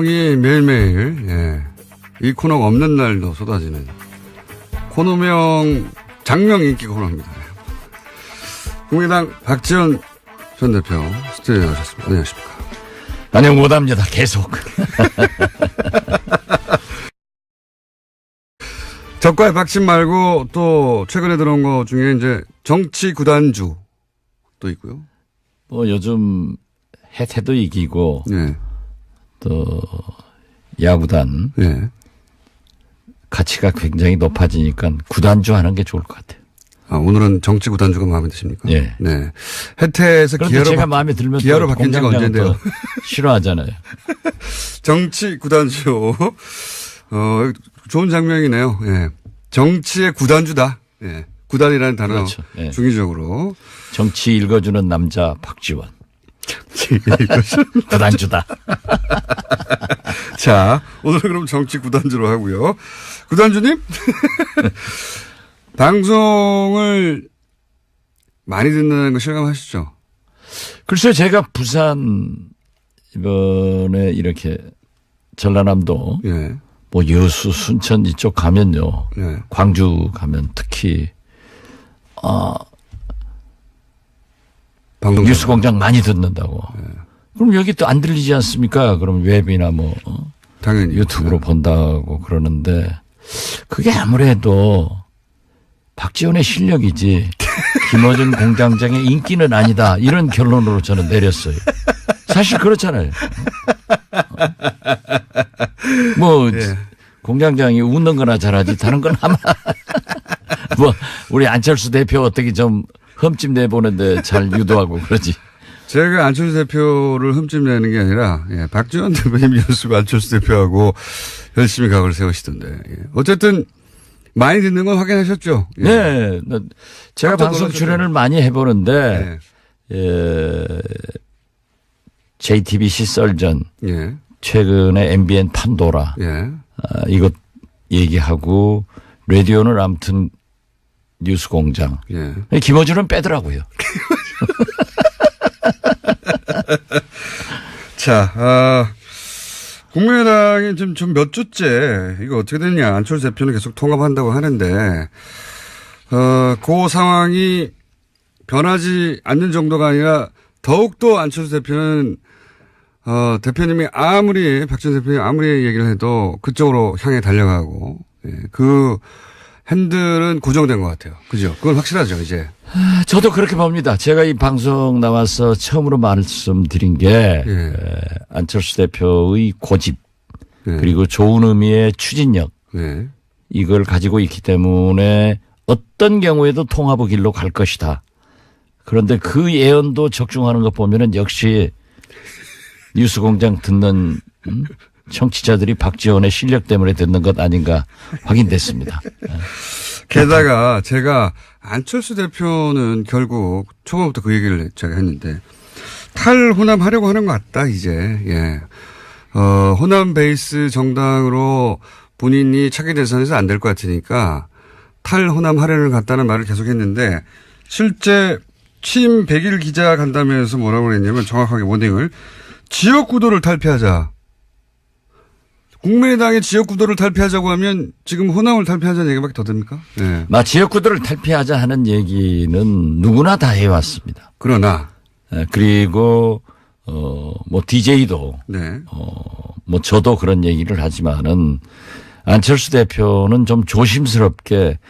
이 매일매일, 예. 이 코너가 없는 날도 쏟아지는 코너명 장명 인기 코너입니다. 국민의당 박지원 전 대표 스튜디오에 나오셨습니다. 안녕하십니까. 안녕 못합니다. 계속. 적과의 박심 말고 또 최근에 들어온 거 중에 이제 정치 구단주 또 있고요. 뭐 요즘 해태도 이기고 네. 또 야구단 네. 가치가 굉장히 높아지니까 구단주 하는 게 좋을 것 같아요. 아, 오늘은 정치 구단주가 마음에 드십니까? 네. 네. 해태에서 그런데 제가 마음에 들면 기아로 바뀐 지가 언젠데요. 싫어하잖아요. 정치 구단주. 좋은 장면이네요. 예. 정치의 구단주다. 예. 구단이라는 단어. 그렇죠. 예. 중의적으로. 정치 읽어주는 남자 박지원. 구단주다. 자, 오늘 그럼 정치 구단주로 하고요. 구단주님? 방송을 많이 듣는 거 실감하시죠? 글쎄요, 제가 부산 이번에 이렇게 전라남도 예. 뭐 여수, 순천 이쪽 가면요. 예. 광주 가면 특히 뉴스공장 많이 듣는다고. 예. 그럼 여기 또 안 들리지 않습니까? 그럼 웹이나 뭐 당연히 유튜브로 본다고 그러는데 그게 아무래도 박지원의 실력이지 김어준 공장장의 인기는 아니다. 이런 결론으로 저는 내렸어요. 사실 그렇잖아요. 뭐 예. 공장장이 웃는 거나 잘하지 다른 건 아마 뭐 우리 안철수 대표 어떻게 좀 흠집 내보는데 잘 유도하고 그러지. 제가 안철수 대표를 흠집 내는 게 아니라, 예, 박지원 대표님 연습 안철수 대표하고 열심히 각을 세우시던데. 예. 어쨌든 많이 듣는 건 확인하셨죠? 예. 네. 제가 방송 출연을 많이 해보는데, 예. JTBC 썰전, 예. 최근에 MBN 판도라, 예. 이것 얘기하고, 라디오는 아무튼 뉴스 공장. 예. 김어준은 빼더라고요. 자, 국민의당이 지금 좀 몇 주째 이거 어떻게 됐냐. 안철수 대표는 계속 통합한다고 하는데, 그 상황이 변하지 않는 정도가 아니라 더욱더 안철수 대표는, 대표님이 박지원 대표님이 아무리 얘기를 해도 그쪽으로 향해 달려가고, 예, 그 핸들은 고정된 것 같아요. 그죠? 그건 확실하죠, 이제. 저도 그렇게 봅니다. 제가 이 방송 나와서 처음으로 말씀드린 게 예. 안철수 대표의 고집 예. 그리고 좋은 의미의 추진력 예. 이걸 가지고 있기 때문에 어떤 경우에도 통합의 길로 갈 것이다. 그런데 그 예언도 적중하는 것 보면은 역시 뉴스공장 듣는 청취자들이 박지원의 실력 때문에 듣는 것 아닌가 확인됐습니다. 게다가 제가 안철수 대표는 결국 초반부터 그 얘기를 제가 했는데 탈호남하려고 하는 것 같다 이제. 예. 호남 베이스 정당으로 본인이 차기 대선에서 안 될 것 같으니까 탈호남 하려는 것 같다는 말을 계속했는데 실제 취임 100일 기자 간담회에서 뭐라고 그랬냐면 정확하게 워딩을 지역구도를 탈피하자. 국민의당의 지역구도를 탈피하자고 하면 지금 호남을 탈피하자는 얘기밖에 더 됩니까? 네. 지역구도를 탈피하자 하는 얘기는 누구나 다 해왔습니다. 그러나. 그리고, 뭐 DJ도. 네. 뭐 저도 그런 얘기를 하지만은 안철수 대표는 좀 조심스럽게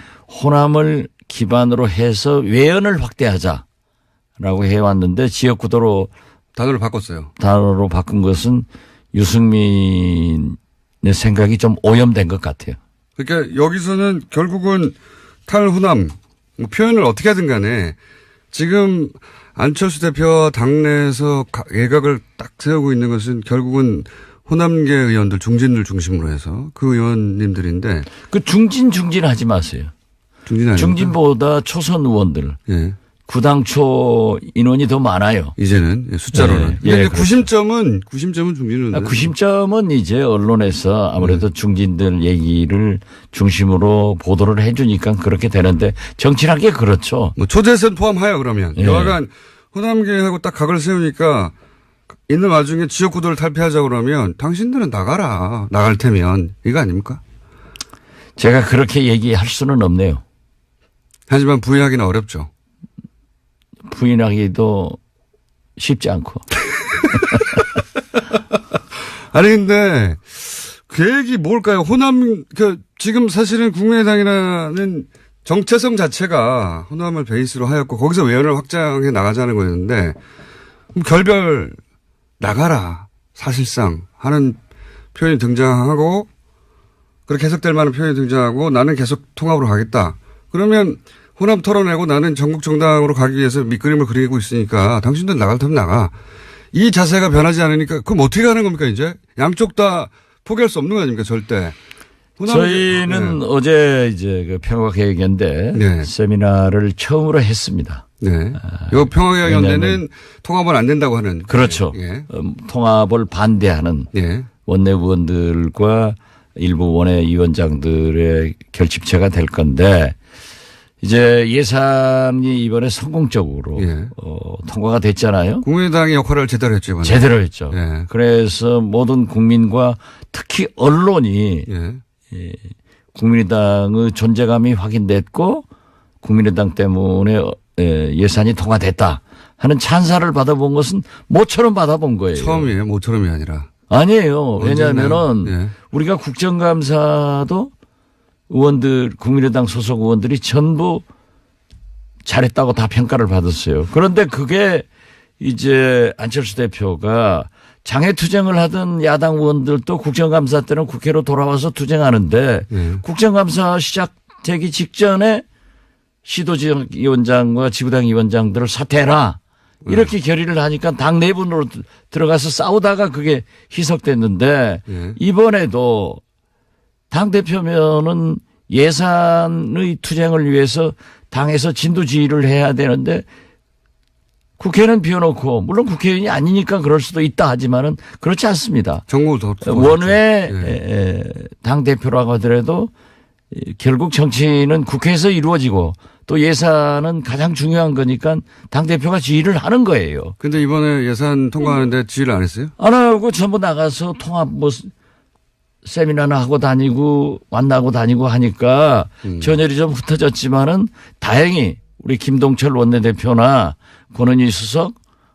호남을 기반으로 해서 외연을 확대하자라고 해왔는데 지역구도로. 단어를 바꿨어요. 단어로 바꾼 것은 유승민 내 생각이 좀 오염된 것 같아요. 그러니까 여기서는 결국은 탈호남 뭐 표현을 어떻게 하든 간에 지금 안철수 대표와 당내에서 예각을 딱 세우고 있는 것은 결국은 호남계 의원들 중진들 중심으로 해서 그 의원님들인데 그 중진하지 마세요. 중진보다 초선 의원들. 예. 구당초 인원이 더 많아요. 이제는 숫자로는. 예, 근데 구심점은 중진은. 구심점은 이제 언론에서 아무래도 중진들 얘기를 중심으로 보도를 해주니까 그렇게 되는데 정치란 게 그렇죠. 뭐 초대선 포함하여 그러면. 여하간 호남계하고 딱 각을 세우니까 있는 와중에 지역구도를 탈피하자 그러면 당신들은 나가라. 나갈 테면. 이거 아닙니까? 제가 그렇게 얘기할 수는 없네요. 하지만 부인하기는 어렵죠. 부인하기도 쉽지 않고. 아니 근데 계획이 뭘까요? 호남 지금 사실은 국민의당이라는 정체성 자체가 호남을 베이스로 하였고 거기서 외연을 확장해 나가자는 거였는데 그럼 결별 나가라 사실상 하는 표현이 등장하고 그렇게 해석될 만한 표현이 등장하고 나는 계속 통합으로 가겠다. 그러면 호남 털어내고 나는 전국 정당으로 가기 위해서 밑그림을 그리고 있으니까 당신들 나갈 테면 나가. 이 자세가 변하지 않으니까 그럼 어떻게 하는 겁니까 이제? 양쪽 다 포기할 수 없는 거 아닙니까 절대. 저희는 어제 이제 그 평화계획연대 세미나를 처음으로 했습니다. 네. 이 평화계획연대는 통합은 안 된다고 하는. 그렇죠. 통합을 반대하는 원내 의원들과 일부 원외 위원장들의 결집체가 될 건데 이제 예산이 이번에 성공적으로 통과가 됐잖아요. 국민의당의 역할을 제대로 했죠. 이번에. 제대로 했죠. 그래서 모든 국민과 특히 언론이 국민의당의 존재감이 확인됐고 국민의당 때문에 예산이 통과됐다 하는 찬사를 받아본 것은 모처럼 받아본 거예요. 처음이에요. 모처럼이 아니라. 아니에요. 왜냐하면은 우리가 국정감사도 의원들 국민의당 소속 의원들이 전부 잘했다고 다 평가를 받았어요. 그런데 그게 이제 안철수 대표가 장애 투쟁을 하던 야당 의원들도 국정감사 때는 국회로 돌아와서 투쟁하는데 국정감사 시작되기 직전에 시도지역위원장과 지구당 위원장들을 사퇴해라. 이렇게 결의를 하니까 당 내분으로 들어가서 싸우다가 그게 희석됐는데 이번에도 당대표면은 예산의 투쟁을 위해서 당에서 진두지휘를 해야 되는데 국회는 비워놓고 물론 국회의원이 아니니까 그럴 수도 있다 하지만은 그렇지 않습니다. 원외 당대표라고 하더라도 결국 정치는 국회에서 이루어지고 또 예산은 가장 중요한 거니까 당대표가 지휘를 하는 거예요. 근데 이번에 예산 통과하는데 지휘를 안 했어요? 안 하고 전부 나가서 통합 세미나나 하고 다니고 만나고 다니고 하니까 전열이 좀 흩어졌지만은 다행히 우리 김동철 원내대표나 권은희 수석,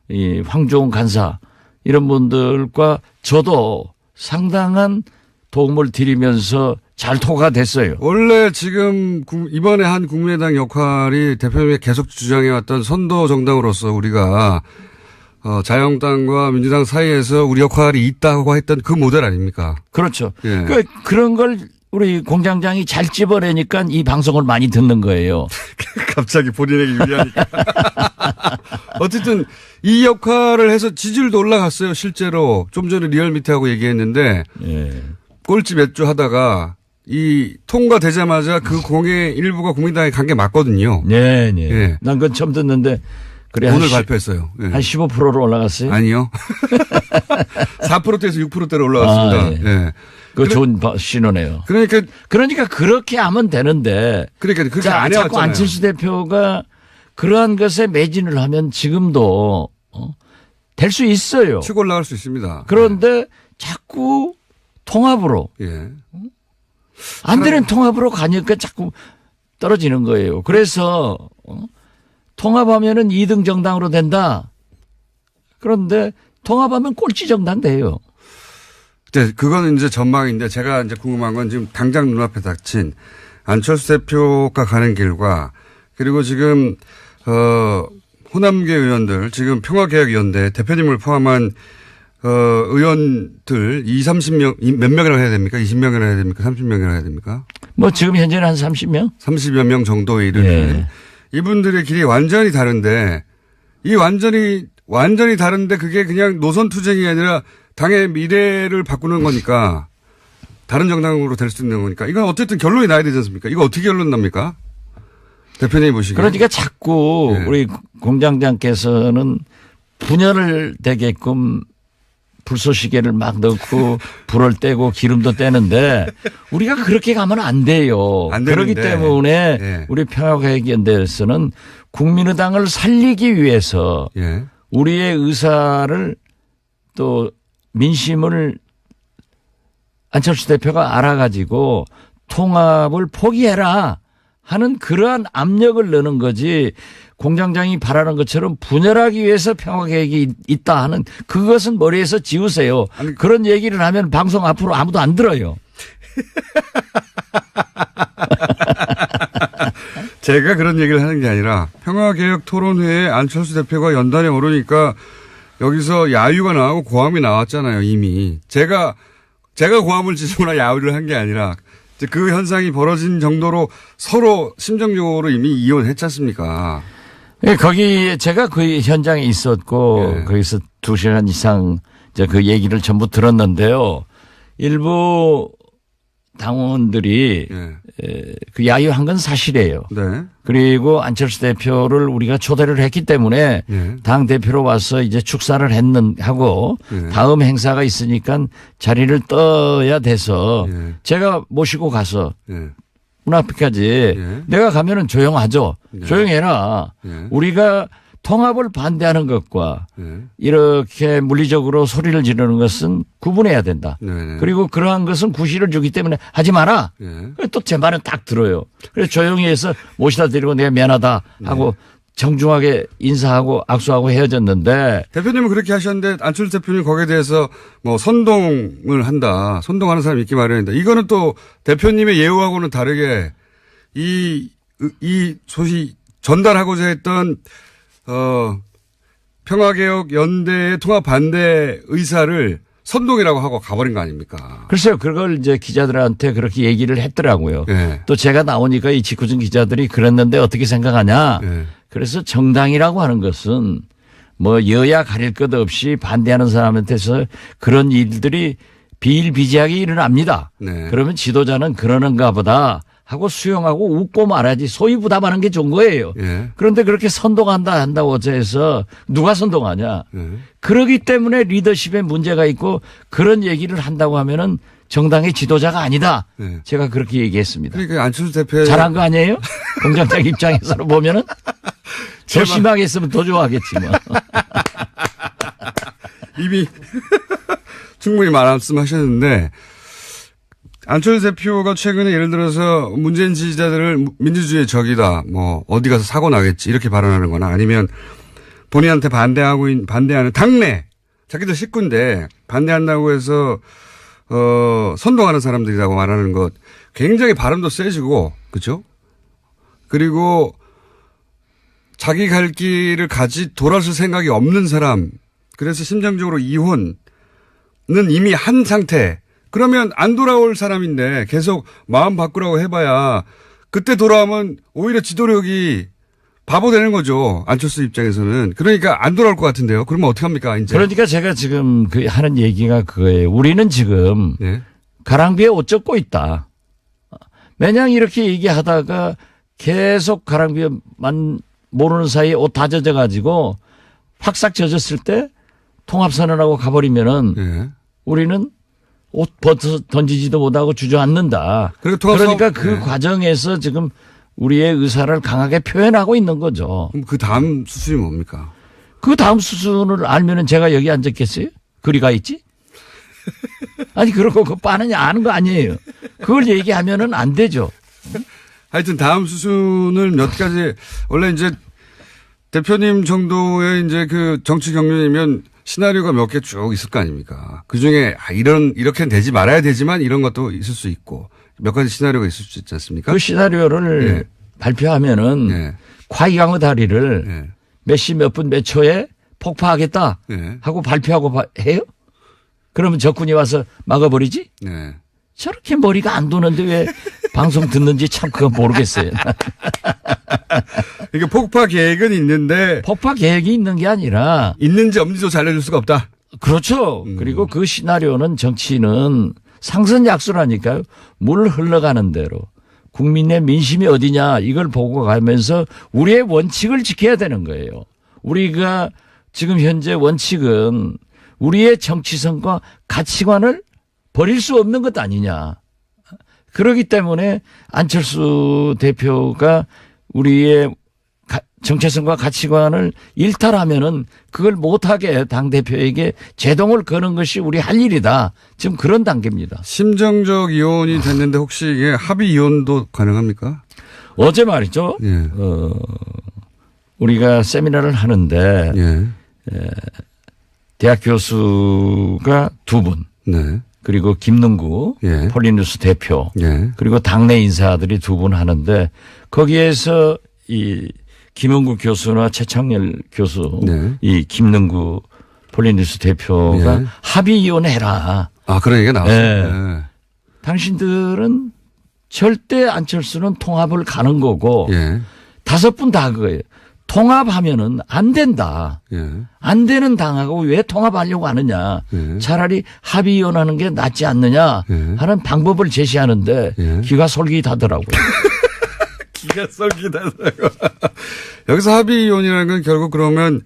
이 황교안 간사 이런 분들과 저도 상당한 도움을 드리면서 잘 통과가 됐어요. 원래 지금 이번에 한 국민의당 역할이 대표님이 계속 주장해왔던 선도 정당으로서 우리가 자유한국당과 민주당 사이에서 우리 역할이 있다고 했던 그 모델 아닙니까? 그렇죠. 그런 걸 우리 공장장이 잘 찝어내니까 이 방송을 많이 듣는 거예요. 갑자기 본인에게 유리하니까. 어쨌든 이 역할을 해서 지지율도 올라갔어요. 실제로 좀 전에 리얼미터하고 얘기했는데 꼴찌 몇 주 하다가 이 통과되자마자 그 공의 일부가 국민당에 간 게 맞거든요. 네. 난 그건 처음 듣는데 그래 오늘 발표했어요. 한 15%로 올라갔어요? 아니요. 4%대에서 6%대로 올라갔습니다. 그 좋은 신호네요. 그러니까 그렇게 하면 되는데. 그렇게 안 해왔잖아요. 자꾸 안철수 대표가 그러한 것에 매진을 하면 지금도 될 수 있어요. 치고 올라갈 수 있습니다. 그런데 자꾸 통합으로. 안 되는 통합으로 가니까 자꾸 떨어지는 거예요. 그래서 통합하면은 2등 정당으로 된다. 그런데 통합하면 꼴찌 정당 돼요. 네, 그거는 이제 전망인데 제가 이제 궁금한 건 지금 당장 눈앞에 닥친 안철수 대표가 가는 길과 그리고 지금 호남계 의원들 지금 평화개혁위원회 대표님을 포함한 의원들 30명 몇 명이라고 해야 됩니까? 20명이라고 해야 됩니까? 30명이라고 해야 됩니까? 뭐 지금 현재는 한 30명? 30여 명 정도에 이르는 이분들의 길이 완전히 다른데 이 완전히 다른데 그게 그냥 노선 투쟁이 아니라 당의 미래를 바꾸는 거니까 다른 정당으로 될 수 있는 거니까 이건 어쨌든 결론이 나야 되지 않습니까? 이거 어떻게 결론 납니까? 대표님이 보시기에. 그러니까 자꾸 우리 공장장께서는 분열을 되게끔 불쏘시개를 막 넣고 불을 떼고 기름도 떼는데 우리가 그렇게 가면 안 돼요. 그렇기 때문에 우리 평화개혁연대에서는 국민의당을 살리기 위해서 우리의 의사를 또 민심을 안철수 대표가 알아가지고 통합을 포기해라 하는 그러한 압력을 넣는 거지 공장장이 바라는 것처럼 분열하기 위해서 평화계획이 있다 하는 그것은 머리에서 지우세요. 아니, 그런 얘기를 하면 방송 앞으로 아무도 안 들어요. 제가 그런 얘기를 하는 게 아니라 평화개혁 토론회에 안철수 대표가 연단에 오르니까 여기서 야유가 나오고 고함이 나왔잖아요, 이미. 제가 고함을 지르거나 야유를 한 게 아니라 이제 그 현상이 벌어진 정도로 서로 심정적으로 이미 이혼했지 않습니까? 예, 거기 제가 그 현장에 있었고 예. 거기서 2시간 이상 이제 그 얘기를 전부 들었는데요. 일부 당원들이 예. 그 야유한 건 사실이에요. 네. 그리고 안철수 대표를 우리가 초대를 했기 때문에 예. 당 대표로 와서 이제 축사를 하고 예. 다음 행사가 있으니까 자리를 떠야 돼서 예. 제가 모시고 가서 예. 문 앞까지 예. 내가 가면은 조용하죠. 네. 조용해라. 예. 우리가 통합을 반대하는 것과 예. 이렇게 물리적으로 소리를 지르는 것은 구분해야 된다. 네. 그리고 그러한 것은 구실을 주기 때문에 하지 마라. 예. 또 제 말은 딱 들어요. 그래서 조용히 해서 모시다 드리고 내가 미안하다 하고 정중하게 인사하고 악수하고 헤어졌는데 대표님은 그렇게 하셨는데 안철수 대표님 거기에 대해서 뭐 선동을 한다. 선동하는 사람이 있기 마련이다. 이거는 또 대표님의 예우하고는 다르게 이 소식 전달하고자 했던 평화개혁 연대의 통합 반대 의사를 선동이라고 하고 가버린 거 아닙니까? 글쎄요. 그걸 이제 기자들한테 그렇게 얘기를 했더라고요. 예. 또 제가 나오니까 이 직구준 기자들이 그랬는데 어떻게 생각하냐. 예. 그래서 정당이라고 하는 것은 뭐 여야 가릴 것 없이 반대하는 사람한테서 그런 일들이 비일비재하게 일어납니다. 네. 그러면 지도자는 그러는가 보다 하고 수용하고 웃고 말하지 소위 부담하는 게 좋은 거예요. 예. 그런데 그렇게 한다고 해서 누가 선동하냐. 예. 그러기 때문에 리더십에 문제가 있고 그런 얘기를 한다고 하면은 정당의 지도자가 아니다. 네. 제가 그렇게 얘기했습니다. 그러니까 안철수 대표의 잘한 거 아니에요? 공장장 입장에서 보면은 더 심하게 했으면 더 좋아하겠지 뭐. 이미 충분히 말씀하셨는데 안철수 대표가 최근에 예를 들어서 문재인 지지자들을 민주주의의 적이다. 뭐 어디 가서 사고 나겠지. 이렇게 발언하는 거나 아니면 본인한테 반대하는 당내 자기들 식구인데 반대한다고 해서 선동하는 사람들이라고 말하는 것 굉장히 발음도 세지고 그렇죠? 그리고 자기 갈 길을 돌아설 생각이 없는 사람 그래서 심정적으로 이혼은 이미 한 상태 그러면 안 돌아올 사람인데 계속 마음 바꾸라고 해봐야 그때 돌아오면 오히려 지도력이 바보 되는 거죠. 안철수 입장에서는. 그러니까 안 돌아올 것 같은데요. 그러면 어떡합니까 이제. 그러니까 제가 지금 하는 얘기가 그거예요. 우리는 지금 네. 가랑비에 옷 젖고 있다. 매냥 이렇게 얘기하다가 계속 가랑비에만 모르는 사이에 옷 다 젖어가지고 확싹 젖었을 때 통합선언하고 가버리면은 네. 우리는 옷 벗어 던지지도 못하고 주저앉는다. 그러니까 그 네. 과정에서 지금 우리의 의사를 강하게 표현하고 있는 거죠. 그럼 그 다음 수순이 뭡니까? 그 다음 수순을 알면은 제가 여기 앉았겠어요? 그리 가 있지? 아니, 그러고 그거 빠느냐 아는 거 아니에요. 그걸 얘기하면은 안 되죠. 하여튼 다음 수순을 몇 가지 원래 이제 대표님 정도의 이제 그 정치 경륜이면 시나리오가 몇 개 쭉 있을 거 아닙니까? 그 중에 이렇게는 되지 말아야 되지만 이런 것도 있을 수 있고 몇 가지 시나리오가 있을 수 있지 않습니까? 그 시나리오를 네. 발표하면은 네. 과이강의 다리를 네. 몇 시 몇 분 몇 초에 폭파하겠다 네. 하고 발표하고 해요? 그러면 적군이 와서 막아버리지? 네. 저렇게 머리가 안 도는데 왜 방송 듣는지 참 그거 모르겠어요. 이게 폭파 계획은 있는데 폭파 계획이 있는 게 아니라 있는지 없는지도 잘 알려줄 수가 없다. 그렇죠. 그리고 그 시나리오는 정치는 상선약수라니까요. 물 흘러가는 대로 국민의 민심이 어디냐 이걸 보고 가면서 우리의 원칙을 지켜야 되는 거예요. 우리가 지금 현재 원칙은 우리의 정치성과 가치관을 버릴 수 없는 것 아니냐. 그렇기 때문에 안철수 대표가 우리의 정체성과 가치관을 일탈하면은 그걸 못하게 당대표에게 제동을 거는 것이 우리 할 일이다. 지금 그런 단계입니다. 심정적 이혼이 됐는데 혹시 이게 합의 이혼도 가능합니까? 어제 말이죠. 예. 우리가 세미나를 하는데 예. 대학 교수가 2분 네. 그리고 김능구 예. 폴리뉴스 대표 예. 그리고 당내 인사들이 2분 하는데 거기에서 이 김은국 교수나 최창렬 교수 네. 이 김능구 폴리뉴스 대표가 예. 합의 이혼해라. 아, 그런 얘기가 나왔어요. 예. 예. 당신들은 절대 안철수는 통합을 가는 거고 예. 5분 다 그거예요. 통합하면은 안 된다. 예. 안 되는 당하고 왜 통합하려고 하느냐. 예. 차라리 합의 이혼하는 게 낫지 않느냐 예. 하는 방법을 제시하는데 예. 귀가 솔깃하더라고요. 기가 썰기다라고. 여기서 합의 이혼이라는 건 결국 그러면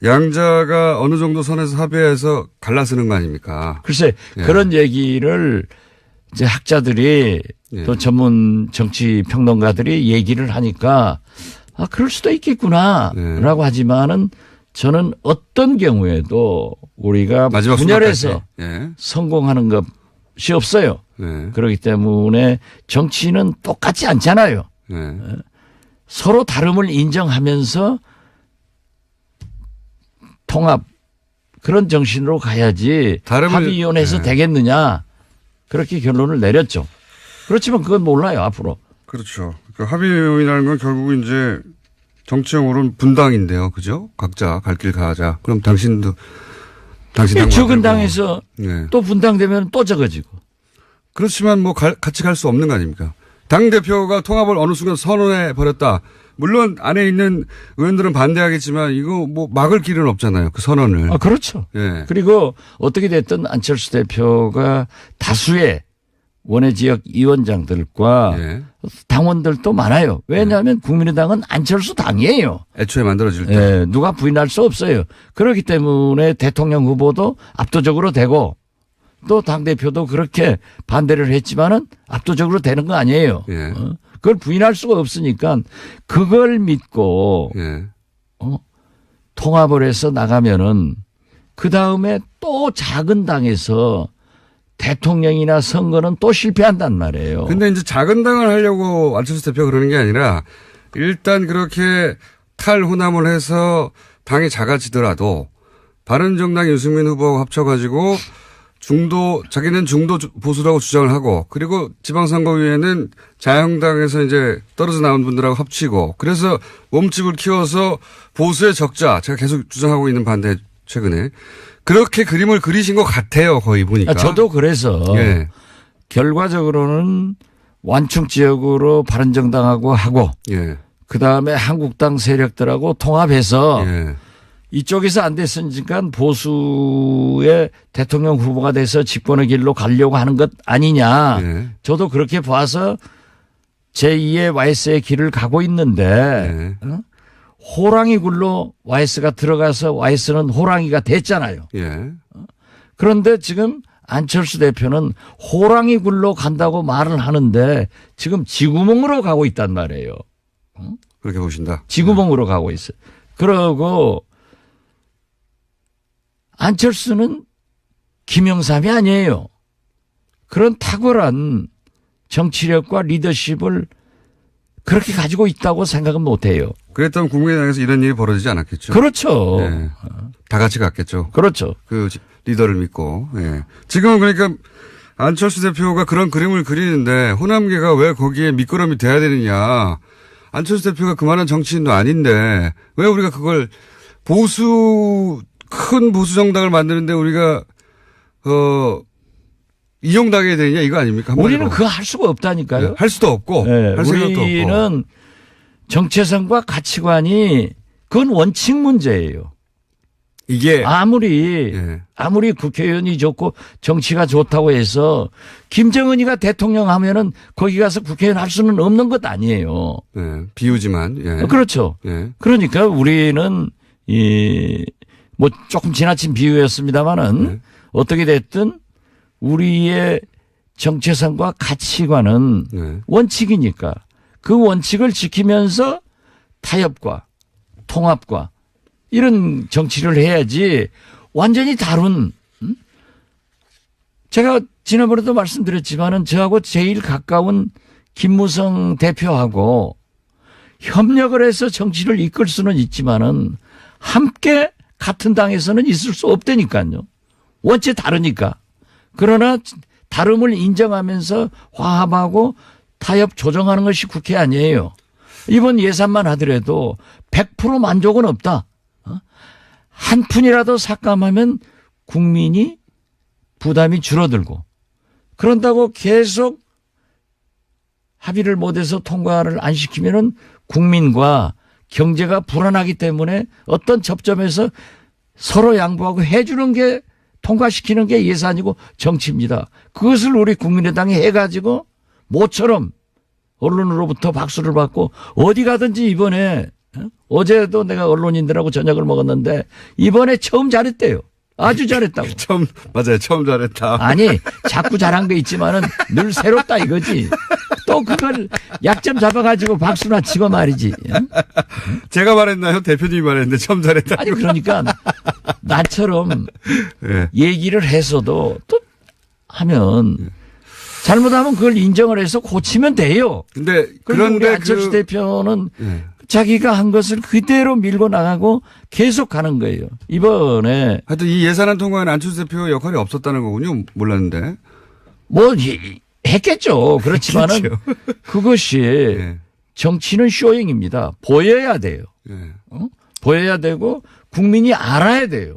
양자가 어느 정도 선에서 합의해서 갈라서는 거 아닙니까? 글쎄 예. 그런 얘기를 이제 학자들이 예. 또 전문 정치 평론가들이 얘기를 하니까 아 그럴 수도 있겠구나라고 예. 하지만은 저는 어떤 경우에도 우리가 마지막 분열해서 순간까지. 예. 성공하는 것이 없어요. 예. 그렇기 때문에 정치는 똑같지 않잖아요. 예. 서로 다름을 인정하면서 통합 그런 정신으로 가야지 다름을- 합의위원회에서 네. 되겠느냐 그렇게 결론을 내렸죠. 그렇지만 그건 몰라요 앞으로. 그렇죠. 그 합의 이혼이라는 건 결국 이제 정치적으로는 분당인데요. 그죠? 각자 갈 길 가자. 그럼 당신 당 적은 당에서 예. 또 분당되면 또 적어지고. 그렇지만 뭐 같이 갈 수 없는 거 아닙니까? 당대표가 통합을 어느 순간 선언해 버렸다. 물론 안에 있는 의원들은 반대하겠지만 이거 뭐 막을 길은 없잖아요. 그 선언을. 아 그렇죠. 예. 그리고 어떻게 됐든 안철수 대표가 다수의 원외 지역 위원장들과 예. 당원들도 많아요. 왜냐하면 국민의당은 안철수 당이에요. 애초에 만들어질 때. 예, 누가 부인할 수 없어요. 그렇기 때문에 대통령 후보도 압도적으로 되고 또 당대표도 그렇게 반대를 했지만은 압도적으로 되는 거 아니에요. 예. 그걸 부인할 수가 없으니까 그걸 믿고 예. 통합을 해서 나가면은 그 다음에 또 작은 당에서 대통령이나 선거는 또 실패한단 말이에요. 근데 이제 작은 당을 하려고 안철수 대표가 그러는 게 아니라 일단 그렇게 탈호남을 해서 당이 작아지더라도 바른정당 유승민 후보하고 합쳐가지고 자기는 중도 보수라고 주장을 하고 그리고 지방선거위에는 자유한국당에서 이제 떨어져 나온 분들하고 합치고 그래서 몸집을 키워서 보수의 적자 제가 계속 주장하고 있는 반대 최근에 그렇게 그림을 그리신 것 같아요. 거의 보니까. 저도 그래서 예. 결과적으로는 완충 지역으로 바른정당하고 하고 예. 그다음에 한국당 세력들하고 통합해서 예. 이쪽에서 안 됐으니까 보수의 대통령 후보가 돼서 집권의 길로 가려고 하는 것 아니냐. 예. 저도 그렇게 봐서 제2의 YS의 길을 가고 있는데 예. 호랑이 굴로 YS가 들어가서 YS는 호랑이가 됐잖아요. 예. 그런데 지금 안철수 대표는 호랑이 굴로 간다고 말을 하는데 지금 지구멍으로 가고 있단 말이에요. 그렇게 보신다. 지구멍으로 가고 있어요. 그러고 안철수는 김영삼이 아니에요. 그런 탁월한 정치력과 리더십을 그렇게 가지고 있다고 생각은 못해요. 그랬다면 국민의당에서 이런 일이 벌어지지 않았겠죠. 그렇죠. 예. 다 같이 갔겠죠. 그렇죠. 그 리더를 믿고. 예. 지금은 그러니까 안철수 대표가 그런 그림을 그리는데 호남계가 왜 거기에 밑거름이 돼야 되느냐. 안철수 대표가 그만한 정치인도 아닌데 왜 우리가 그걸 큰 보수 정당을 만드는데 우리가 이용당해야 되느냐 이거 아닙니까? 우리는 그거 할 수가 없다니까요. 네. 할 수도 없고 네. 할 생각도 없고. 우리는 정체성과 가치관이 그건 원칙 문제예요. 이게 아무리 국회의원이 좋고 정치가 좋다고 해서 김정은이가 대통령 하면은 거기 가서 국회의원 할 수는 없는 것 아니에요. 네. 비유지만. 예. 그렇죠. 예. 그러니까 우리는 뭐 조금 지나친 비유였습니다만은 어떻게 됐든 우리의 정체성과 가치관은 원칙이니까 그 원칙을 지키면서 타협과 통합과 이런 정치를 해야지 완전히 다른 제가 지난번에도 말씀드렸지만은 저하고 제일 가까운 김무성 대표하고 협력을 해서 정치를 이끌 수는 있지만은 함께 같은 당에서는 있을 수 없다니까요. 원체 다르니까. 그러나 다름을 인정하면서 화합하고 타협 조정하는 것이 국회 아니에요. 이번 예산만 하더라도 100% 만족은 없다. 한 푼이라도 삭감하면 국민이 부담이 줄어들고 그런다고 계속 합의를 못해서 통과를 안 시키면은 국민과 경제가 불안하기 때문에 어떤 접점에서 서로 양보하고 해주는 게 통과시키는 게 예산이고 정치입니다. 그것을 우리 국민의당이 해가지고 모처럼 언론으로부터 박수를 받고 어디 가든지 이번에 어제도 내가 언론인들하고 저녁을 먹었는데 이번에 처음 잘했대요. 아주 잘했다고. 맞아요. 처음 잘했다. 아니 자꾸 잘한 거 있지만은 늘 새롭다 이거지. 또 그걸 약점 잡아가지고 박수나 치고 말이지. 제가 말했나요? 대표님이 말했는데 처음 잘했다. 아니 그러니까 나처럼 네. 얘기를 해서도 또 하면 잘못하면 그걸 인정을 해서 고치면 돼요. 근데 그런데 그런데 안철수 대표는 네. 자기가 한 것을 그대로 밀고 나가고 계속 가는 거예요. 이번에 하여튼 이 예산안 통과에는 안철수 대표 역할이 없었다는 거군요. 몰랐는데. 뭐 했겠죠. 그렇지만은 그것이 네. 정치는 쇼잉입니다. 보여야 돼요. 네. 보여야 되고 국민이 알아야 돼요.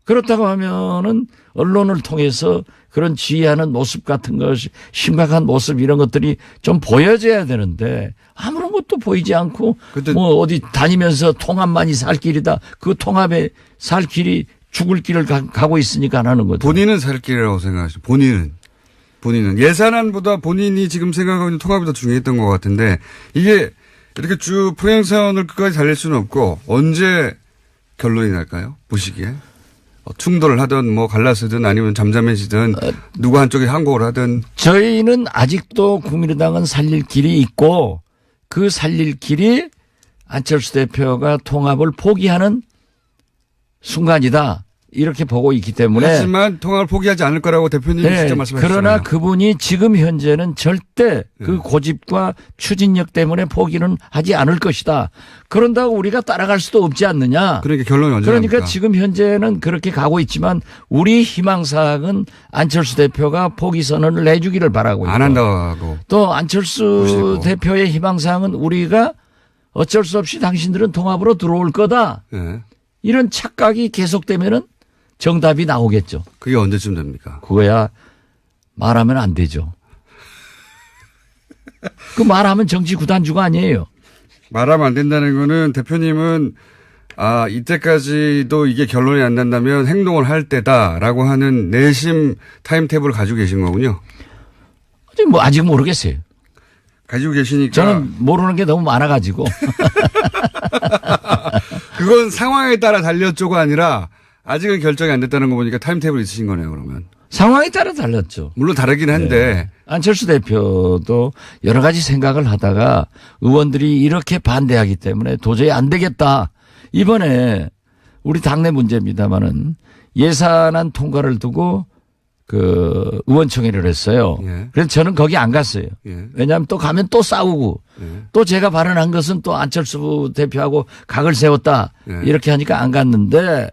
그렇다고 하면은 언론을 통해서 그런 지휘하는 모습 같은 것이 심각한 모습 이런 것들이 좀 보여져야 되는데 아무런 것도 보이지 않고 뭐 어디 다니면서 통합만이 살 길이다. 그 통합에 살 길이 죽을 길을 가고 있으니까 안 하는 거죠. 본인은 살 길이라고 생각하시죠. 본인은 예산안보다 본인이 지금 생각하고 있는 통합이 더 중요했던 것 같은데 이게 이렇게 쭉 평행선을 끝까지 달릴 수는 없고 언제 결론이 날까요? 보시기에. 충돌을 하든 뭐 갈라서든 아니면 잠잠해지든 누구 한쪽이 항복을 하든. 저희는 아직도 국민의당은 살릴 길이 있고 그 살릴 길이 안철수 대표가 통합을 포기하는 순간이다. 이렇게 보고 있기 때문에. 하지만 통합을 포기하지 않을 거라고 대표님이 네, 직접 말씀하셨잖아요. 그러나 그분이 지금 현재는 절대 그 고집과 추진력 때문에 포기는 하지 않을 것이다. 그런다고 우리가 따라갈 수도 없지 않느냐. 그러니까 결론이 언제 그러니까 납니까? 지금 현재는 그렇게 가고 있지만 우리 희망사항은 안철수 대표가 포기 선언을 해주기를 바라고 있고. 안 한다고. 또 안철수 보시고. 대표의 희망사항은 우리가 어쩔 수 없이 당신들은 통합으로 들어올 거다. 네. 이런 착각이 계속되면은 정답이 나오겠죠. 그게 언제쯤 됩니까? 그거야 말하면 안 되죠. 그 말하면 정치 구단주가 아니에요. 말하면 안 된다는 거는 대표님은 이때까지도 이게 결론이 안 난다면 행동을 할 때다라고 하는 내심 타임테이블을 가지고 계신 거군요. 아직 모르겠어요. 가지고 계시니까. 저는 모르는 게 너무 많아가지고. 그건 상황에 따라 달렸죠가 아니라 아직은 결정이 안 됐다는 거 보니까 타임테이블 있으신 거네요, 그러면. 상황에 따라 달랐죠. 물론 다르긴 한데. 네. 안철수 대표도 여러 가지 생각을 하다가 의원들이 이렇게 반대하기 때문에 도저히 안 되겠다. 이번에 우리 당내 문제입니다마는 예산안 통과를 두고 그 의원총회를 했어요. 예. 그래서 저는 거기 안 갔어요. 예. 왜냐하면 또 가면 또 싸우고 또 제가 발언한 것은 또 안철수 대표하고 각을 세웠다. 예. 이렇게 하니까 안 갔는데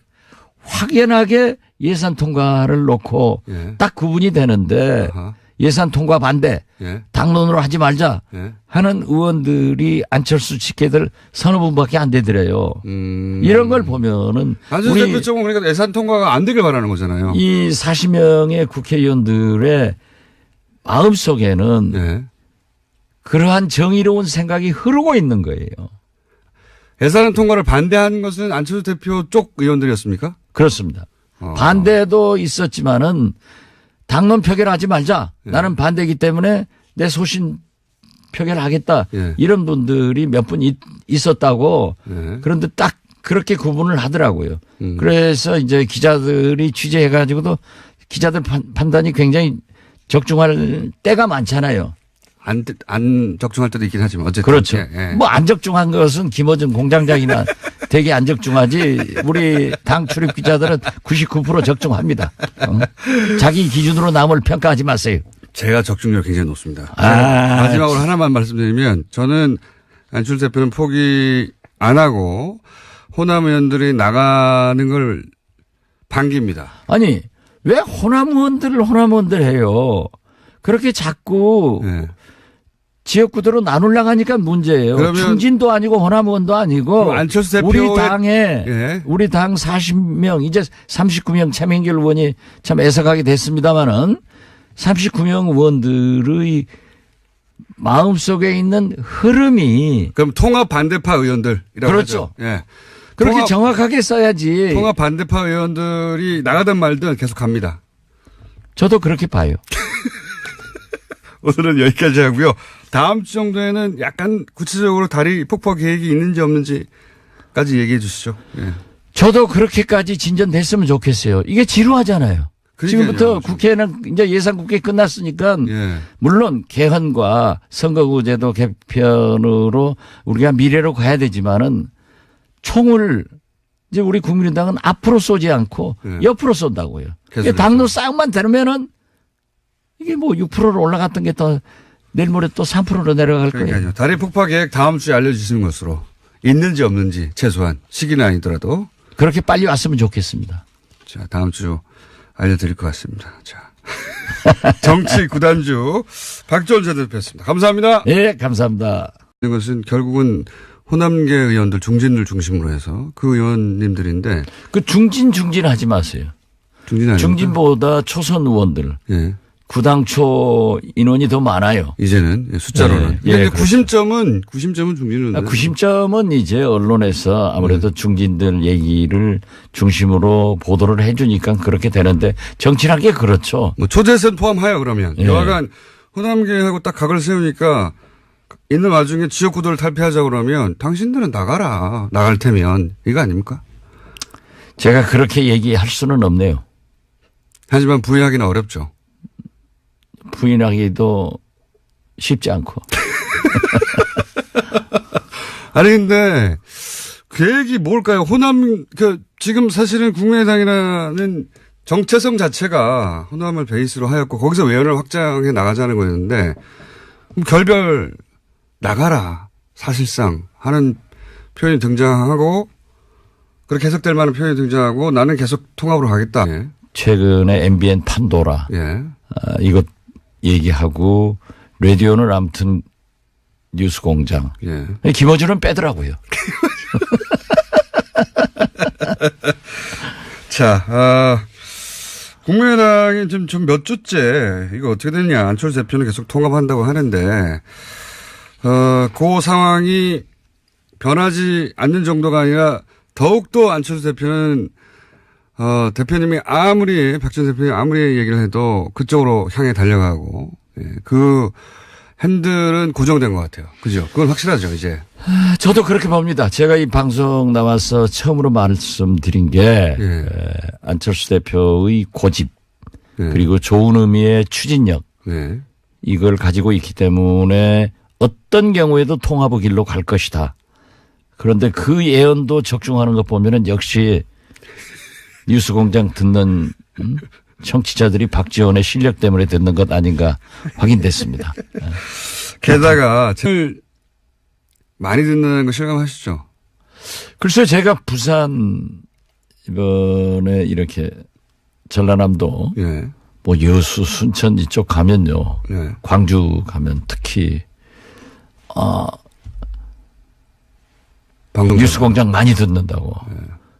확연하게 예산 통과를 놓고 예. 딱 구분이 되는데 아하. 예산 통과 반대 예. 당론으로 하지 말자 예. 하는 의원들이 안철수 직계들 서너 분밖에 안 되더래요. 이런 걸 보면은 안철수 대표 쪽은 그러니까 예산 통과가 안 되길 바라는 거잖아요. 이 40명의 국회의원들의 마음속에는 예. 그러한 정의로운 생각이 흐르고 있는 거예요. 예산 통과를 반대한 것은 안철수 대표 쪽 의원들이었습니까? 그렇습니다. 반대도 있었지만은 당론 표결하지 말자. 예. 나는 반대이기 때문에 내 소신 표결하겠다. 예. 이런 분들이 몇 분 있었다고. 예. 그런데 딱 그렇게 구분을 하더라고요. 그래서 이제 기자들이 취재해가지고도 기자들 판단이 굉장히 적중할 때가 많잖아요. 안 적중할 때도 있긴 하지만 어쨌든. 그렇죠. 예. 뭐 안 적중한 것은 김어준 공장장이나 되게 안 적중하지 우리 당 출입 기자들은 99% 적중합니다. 자기 기준으로 남을 평가하지 마세요. 제가 적중률 굉장히 높습니다. 아, 마지막으로 하나만 말씀드리면 저는 안철수 대표는 포기 안 하고 호남 의원들이 나가는 걸 반깁니다. 아니 왜 호남 의원들 해요. 그렇게 자꾸 예. 지역구도로 나누려고 하니까 문제예요. 그러면 충진도 아니고 호남 의원도 아니고 그럼 안철수 우리 대표의- 당에 예. 우리 당 40명 이제 39명 차명길 의원이 참 애석하게 됐습니다마는 39명 의원들의 마음속에 있는 흐름이 그럼 통합 반대파 의원들이라고 그렇죠. 하죠. 예. 그렇게 정확하게 써야지. 통합 반대파 의원들이 나가든 말든 계속 갑니다. 저도 그렇게 봐요. 오늘은 여기까지 하고요. 다음 주 정도에는 약간 구체적으로 다리 폭파 계획이 있는지 없는지까지 얘기해 주시죠. 예. 저도 그렇게까지 진전됐으면 좋겠어요. 이게 지루하잖아요. 지금부터 국회는 이제 예산국회 끝났으니까 예. 물론 개헌과 선거구제도 개편으로 우리가 미래로 가야 되지만은 총을 이제 우리 국민의당은 앞으로 쏘지 않고 예. 옆으로 쏜다고요. 계속해서. 당로 싸움만 되면은 이게 뭐 6%로 올라갔던 게 또 내일 모레 또 3%로 내려갈 거예요. 그러니까요. 다리 폭파 계획 다음 주에 알려주시는 것으로 있는지 없는지 최소한 시기는 아니더라도 그렇게 빨리 왔으면 좋겠습니다. 자 다음 주 알려드릴 것 같습니다. 자 정치 구단주 박지원 전 대표였습니다. 감사합니다. 예, 감사합니다. 이것은 결국은 호남계 의원들 중진들 중심으로 해서 그 의원님들인데 그 중진하지 마세요. 중진 아닙니까? 중진보다 초선 의원들. 예. 구당초 인원이 더 많아요. 이제는 숫자로는. 예, 근데 예, 구심점은 중진은 구심점은 이제 언론에서 아무래도 중진들 얘기를 중심으로 보도를 해 주니까 그렇게 되는데 정치란 게 그렇죠. 뭐 초재선 포함하여 그러면 예. 여하간 호남계하고 딱 각을 세우니까 있는 와중에 지역구도를 탈피하자 그러면 당신들은 나가라. 나갈 테면 이거 아닙니까? 제가 그렇게 얘기할 수는 없네요. 하지만 부인하기는 어렵죠. 부인하기도 쉽지 않고. 아니 근데 계획이 뭘까요? 호남 지금 사실은 국민의당이라는 정체성 자체가 호남을 베이스로 하였고 거기서 외연을 확장해 나가자는 거였는데 그럼 결별 나가라 사실상 하는 표현이 등장하고 그렇게 해석될 만한 표현이 등장하고 나는 계속 통합으로 가겠다. 예. 최근에 MBN 판도라 예. 이것 얘기하고 라디오는 아무튼 뉴스공장. 예. 김어준은 빼더라고요. 자, 국민의당이 지금 좀 몇 주째 이거 어떻게 되냐. 안철수 대표는 계속 통합한다고 하는데, 그 상황이 변하지 않는 정도가 아니라 더욱더 안철수 대표는 대표님이 박 전 대표님이 아무리 얘기를 해도 그쪽으로 향해 달려가고, 예, 그 핸들은 고정된 것 같아요. 그죠? 그건 확실하죠, 이제. 저도 그렇게 봅니다. 제가 이 방송 나와서 처음으로 말씀드린 게 예. 안철수 대표의 고집 예. 그리고 좋은 의미의 추진력 예. 이걸 가지고 있기 때문에 어떤 경우에도 통합의 길로 갈 것이다. 그런데 그 예언도 적중하는 것 보면은 역시 뉴스공장 듣는 청취자들이 박지원의 실력 때문에 듣는 것 아닌가 확인됐습니다. 게다가 제일 많이 듣는 거 실감하시죠? 글쎄요, 제가 부산 이번에 이렇게 전라남도 예. 뭐 여수, 순천 이쪽 가면요. 예. 광주 가면 특히 방송 뉴스공장 많이 듣는다고.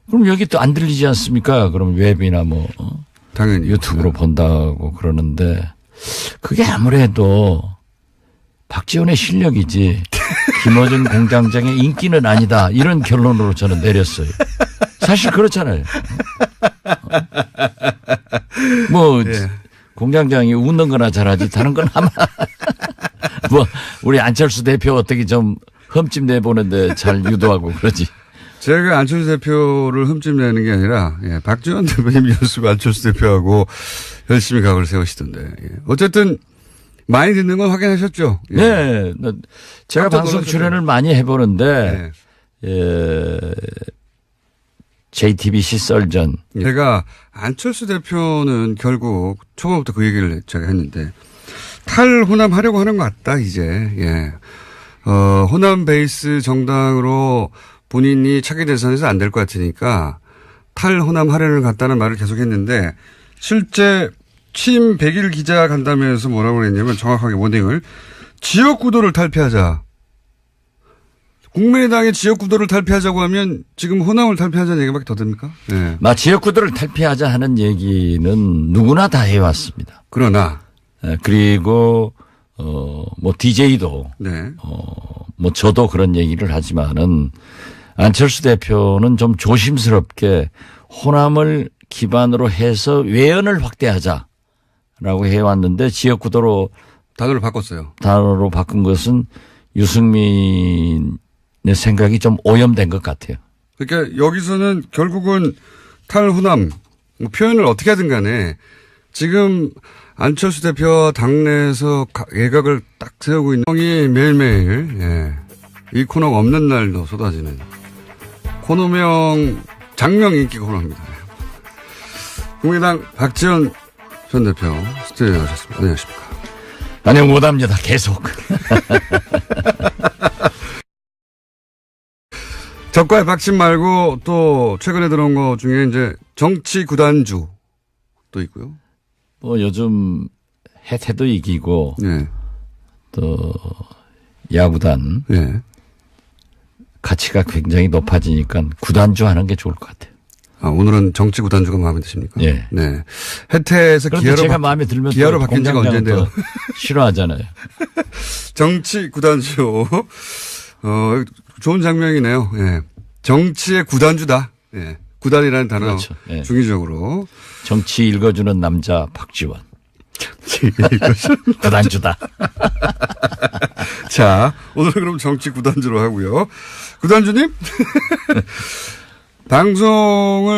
그럼 여기 또 안 들리지 않습니까? 그럼 웹이나 뭐 당연히 유튜브로 본다고 그러는데 그게 아무래도 박지원의 실력이지 김어준 공장장의 인기는 아니다. 이런 결론으로 저는 내렸어요. 사실 그렇잖아요. 뭐 예. 공장장이 웃는 거나 잘하지 다른 건 아마 뭐 우리 안철수 대표 어떻게 좀 흠집 내보는데 잘 유도하고 그러지. 제가 안철수 대표를 흠집 내는 게 아니라, 예, 박지원 대표님 연습 안철수 대표하고 열심히 각을 세우시던데. 예. 어쨌든 많이 듣는 건 확인하셨죠? 예. 네. 제가 깜짝 방송 놀라셨죠? 출연을 많이 해보는데, JTBC 썰전. 제가 안철수 대표는 결국 초반부터 그 얘기를 제가 했는데 탈호남 하려고 하는 것 같다 이제. 예. 호남 베이스 정당으로 본인이 차기 대선에서 안 될 것 같으니까 탈호남 하려는 것 같다는 말을 계속했는데 실제 취임 100일 기자 간담회에서 뭐라고 그랬냐면 정확하게 워딩을 지역구도를 탈피하자. 국민의당의 지역구도를 탈피하자고 하면 지금 호남을 탈피하자는 얘기밖에 더 됩니까? 네. 지역구도를 탈피하자 하는 얘기는 누구나 다 해왔습니다. 그러나 그리고 뭐 DJ도 네. 뭐 저도 그런 얘기를 하지만은 안철수 대표는 좀 조심스럽게 호남을 기반으로 해서 외연을 확대하자라고 해왔는데 지역구도로 단어를 바꿨어요. 단어로 바꾼 것은 유승민의 생각이 좀 오염된 것 같아요. 그러니까 여기서는 결국은 탈호남 뭐 표현을 어떻게 하든 간에 지금 안철수 대표와 당내에서 예각을 딱 세우고 있는 형이 매일매일 이 코너가 없는 날도 쏟아지는 코너명 장명 인기 코너입니다. 국민의당 박지원 전 대표 스튜디오에 나오셨습니다. 안녕하십니까. 안녕 못합니다. 계속. 적과의 박심 말고 또 최근에 들어온 거 중에 이제 정치 구단주 또 있고요. 뭐 요즘 해태도 이기고 네. 또 야구단 네. 가치가 굉장히 높아지니까 구단주 하는 게 좋을 것 같아요. 오늘은 정치 구단주가 마음에 드십니까? 예. 네. 해태에서 그런데 제가 마음에 들면 기아로 바뀐 지가 언젠데요. 싫어하잖아요. 정치 구단주. 좋은 장면이네요. 예. 정치의 구단주다. 예. 구단이라는 단어. 그렇죠. 예. 중의적으로. 정치 읽어주는 남자 박지원. 구단주다. 자, 오늘 그럼 정치 구단주로 하고요. 구단주님? 방송을